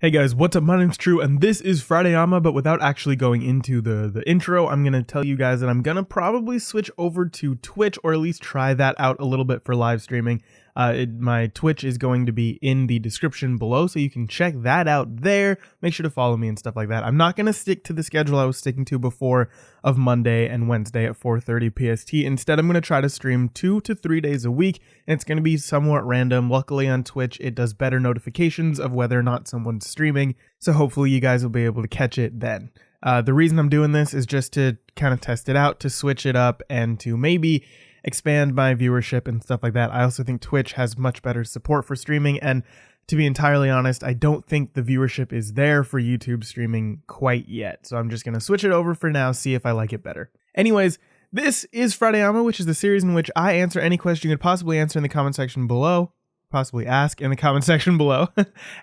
Hey guys, what's up? My name's True, and this is Fridayama, but without actually going into the intro, I'm going to tell you guys that I'm going to probably switch over to Twitch, or at least try that out a little bit for live streaming. My Twitch is going to be in the description below, so you can check that out there. Make sure to follow me and stuff like that. I'm not going to stick to the schedule I was sticking to before of Monday and Wednesday at 4:30 PST. Instead, I'm going to try to stream 2 to 3 days a week, and it's going to be somewhat random. Luckily on Twitch, it does better notifications of whether or not someone's streaming, so hopefully you guys will be able to catch it then. The reason I'm doing this is just to kind of test it out, to switch it up, and to maybe expand my viewership and stuff like that. I also think Twitch has much better support for streaming, and to be entirely honest, I don't think the viewership is there for YouTube streaming quite yet. So I'm just going to switch it over for now, see if I like it better. Anyways, this is Fridayama, which is the series in which I answer any question you could possibly answer in the comment section below. Possibly ask in the comment section below.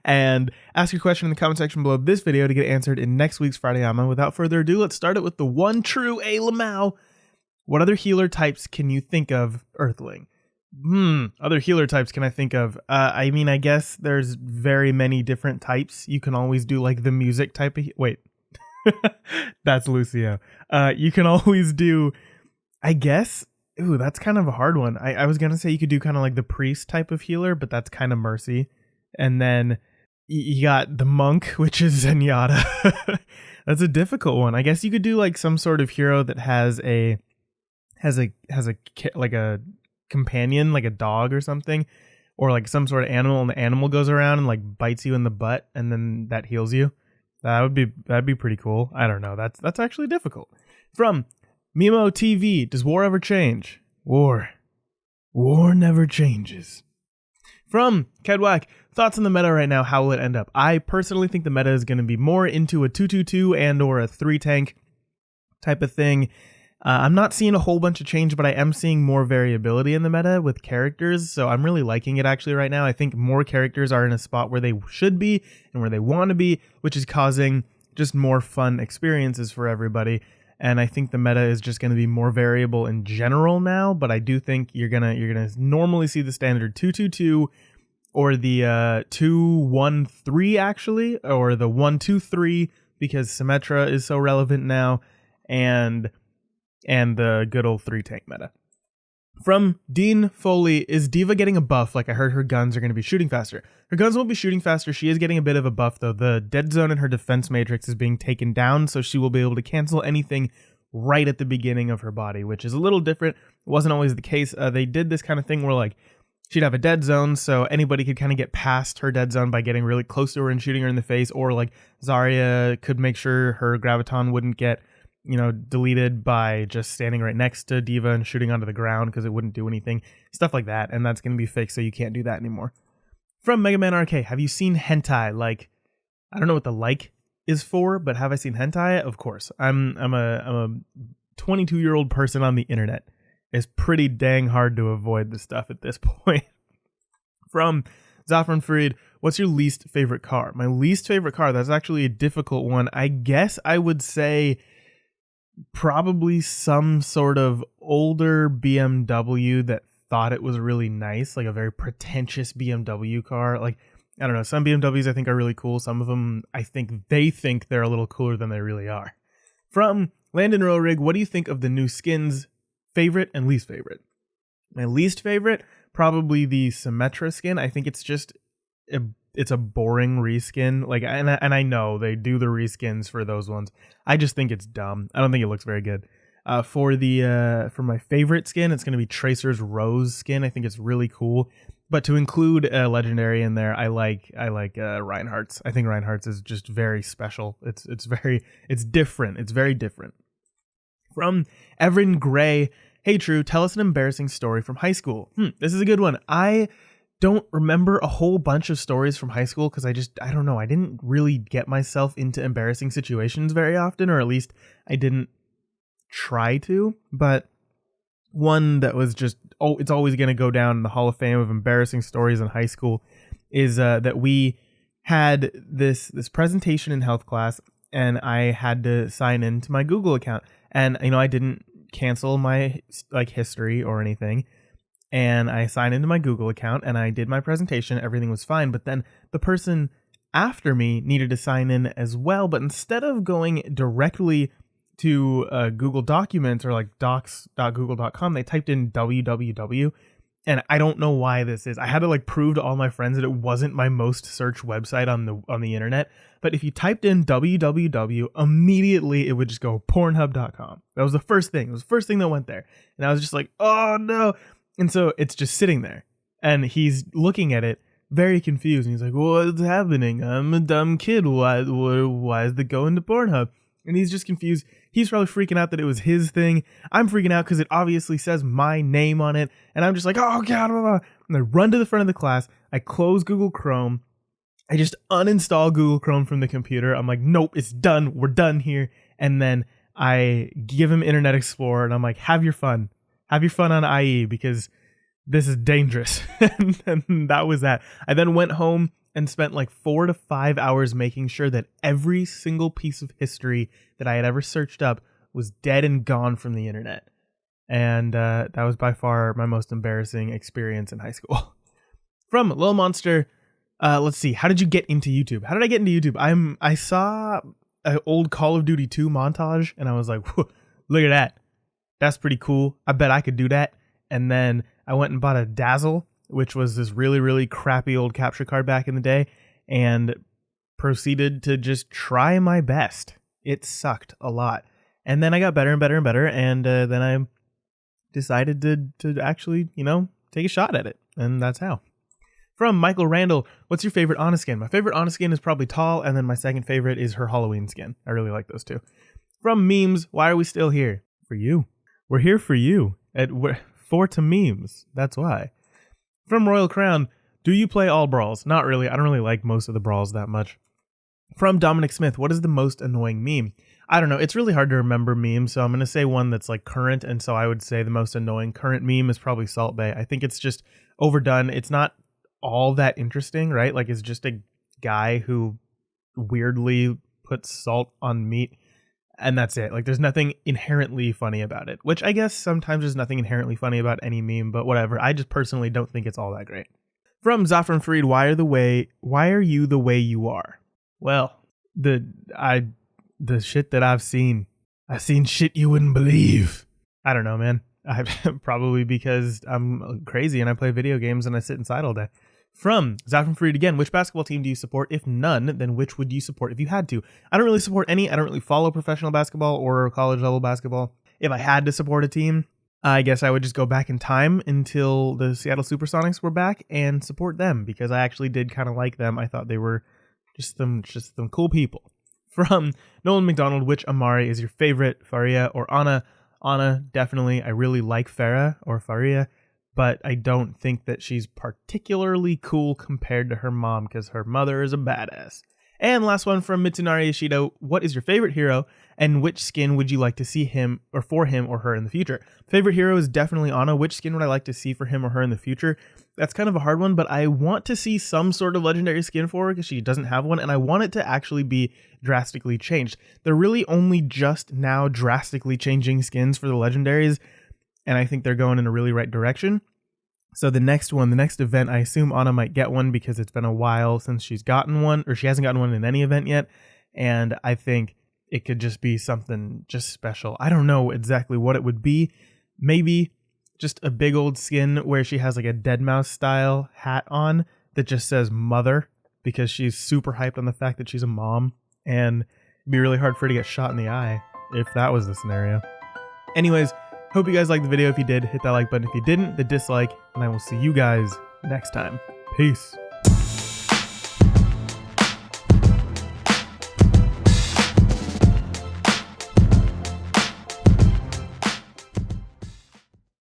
And ask your question in the comment section below this video to get answered in next week's Fridayama. Without further ado, let's start it with the one true Lamau. What other healer types can you think of, Earthling? Other healer types can I think of? I mean, I guess there's very many different types. You can always do like the music type of... Wait. That's Lucio. You can always do... I guess... Ooh, that's kind of a hard one. I was going to say you could do kind of like the priest type of healer, but that's kind of Mercy. And then you got the monk, which is Zenyatta. That's a difficult one. I guess you could do like some sort of hero that has a like a companion, like a dog or something, or like some sort of animal, and the animal goes around and like bites you in the butt, and then that heals you. That'd be pretty cool. I don't know. That's actually difficult. From Mimo TV, does war ever change? War never changes. From Kedwack, thoughts on the meta right now, how will it end up? I personally think the meta is going to be more into a 2-2-2 and or a 3 tank type of thing. I'm not seeing a whole bunch of change, but I am seeing more variability in the meta with characters, so I'm really liking it actually right now. I think more characters are in a spot where they should be and where they want to be, which is causing just more fun experiences for everybody. And I think the meta is just going to be more variable in general now, but I do think you're gonna normally see the standard 2-2-2 or the 2-1-3 actually, or the 1-2-3 because Symmetra is so relevant now, and the good old 3 tank meta. From Dean Foley, is D.Va getting a buff? Like I heard her guns are going to be shooting faster. Her guns won't be shooting faster. She is getting a bit of a buff though. The dead zone in her defense matrix is being taken down, so she will be able to cancel anything right at the beginning of her body, which is a little different. It wasn't always the case. They did this kind of thing where like she'd have a dead zone, so anybody could kind of get past her dead zone by getting really close to her and shooting her in the face, or like Zarya could make sure her graviton wouldn't get deleted by just standing right next to D.Va and shooting onto the ground because it wouldn't do anything. Stuff like that, and that's going to be fixed, so you can't do that anymore. From Mega Man RK, have you seen hentai? Like, I don't know what the like is for, but have I seen hentai? Of course. I'm a 22-year-old person on the internet. It's pretty dang hard to avoid the stuff at this point. From Zafran Farid, what's your least favorite car? My least favorite car, that's actually a difficult one. I guess I would say probably some sort of older BMW that thought it was really nice, like a very pretentious BMW car. Like, I don't know, some BMWs I think are really cool. Some of them I think they're a little cooler than they really are. From Landon Rorig, what do you think of the new skins? Favorite and least favorite? My least favorite, probably the Symmetra skin. I think it's just it's a boring reskin. Like, and I know they do the reskins for those ones. I just think it's dumb. I don't think it looks very good. For my favorite skin, it's going to be Tracer's Rose skin. I think it's really cool. But to include a legendary in there, I like Reinhardt's. I think Reinhardt's is just very special. It's different. It's very different. From Evan Gray, hey True, tell us an embarrassing story from high school. This is a good one. I don't remember a whole bunch of stories from high school because I don't know. I didn't really get myself into embarrassing situations very often, or at least I didn't try to. But one that was just, it's always going to go down in the Hall of Fame of embarrassing stories in high school is that we had this presentation in health class, and I had to sign into my Google account, and I didn't cancel my like history or anything. And I signed into my Google account and I did my presentation. Everything was fine. But then the person after me needed to sign in as well, but instead of going directly to Google Documents or like docs.google.com, they typed in www. And I don't know why this is. I had to like prove to all my friends that it wasn't my most searched website on the internet. But if you typed in www, immediately it would just go pornhub.com. That was the first thing. It was the first thing that went there. And I was just like, oh no. And so it's just sitting there. And he's looking at it very confused. And he's like, what's happening? I'm a dumb kid. Why is it going to Pornhub? And he's just confused. He's probably freaking out that it was his thing. I'm freaking out because it obviously says my name on it. And I'm just like, oh God, blah, blah. And I run to the front of the class. I close Google Chrome. I just uninstall Google Chrome from the computer. I'm like, nope, it's done. We're done here. And then I give him Internet Explorer and I'm like, have your fun. Have your fun on IE because this is dangerous. And that was that. I then went home and spent like 4 to 5 hours making sure that every single piece of history that I had ever searched up was dead and gone from the internet. And that was by far my most embarrassing experience in high school. From Lil Monster, let's see. How did you get into YouTube? How did I get into YouTube? I saw an old Call of Duty 2 montage and I was like, look at that. That's pretty cool. I bet I could do that. And then I went and bought a Dazzle, which was this really, really crappy old capture card back in the day, and proceeded to just try my best. It sucked a lot. And then I got better and better and better, and then I decided to actually, take a shot at it. And that's how. From Michael Randall, what's your favorite Anna skin? My favorite Anna skin is probably Tall, and then my second favorite is her Halloween skin. I really like those two. From Memes, why are we still here? For you. We're here for you. For to memes. That's why. From Royal Crown, do you play all brawls? Not really. I don't really like most of the brawls that much. From Dominic Smith, what is the most annoying meme? I don't know. It's really hard to remember memes, so I'm going to say one that's like current, and so I would say the most annoying current meme is probably Salt Bae. I think it's just overdone. It's not all that interesting, right? Like, it's just a guy who weirdly puts salt on meat, and that's it. Like, there's nothing inherently funny about it, which I guess sometimes there's nothing inherently funny about any meme, but whatever. I just personally don't think it's all that great. From Zafran Freed, why are you the way you are? Well, the shit that I've seen shit you wouldn't believe. I don't know, man. Probably because I'm crazy and I play video games and I sit inside all day. From Zafran Freed again, which basketball team do you support? If none, then which would you support if you had to? I don't really support any. I don't really follow professional basketball or college level basketball. If I had to support a team, I guess I would just go back in time until the Seattle Supersonics were back and support them because I actually did kind of like them. I thought they were just some cool people. From Nolan McDonald, which Amari is your favorite, Faria or Anna? Anna, definitely. I really like Farah or Faria, but I don't think that she's particularly cool compared to her mom because her mother is a badass. And last one from Mitsunari Ishido, what is your favorite hero and which skin would you like to see him or for him or her in the future? Favorite hero is definitely Anna. Which skin would I like to see for him or her in the future? That's kind of a hard one, but I want to see some sort of legendary skin for her because she doesn't have one, and I want it to actually be drastically changed. They're really only just now drastically changing skins for the legendaries, and I think they're going in a really right direction. So the next event, I assume Anna might get one because it's been a while since she's gotten one, or she hasn't gotten one in any event yet. And I think it could just be something just special. I don't know exactly what it would be. Maybe just a big old skin where she has like a Deadmau5 style hat on that just says mother because she's super hyped on the fact that she's a mom. And it'd be really hard for her to get shot in the eye if that was the scenario. Anyways, hope you guys liked the video. If you did, hit that like button. If you didn't, the dislike. And I will see you guys next time. Peace.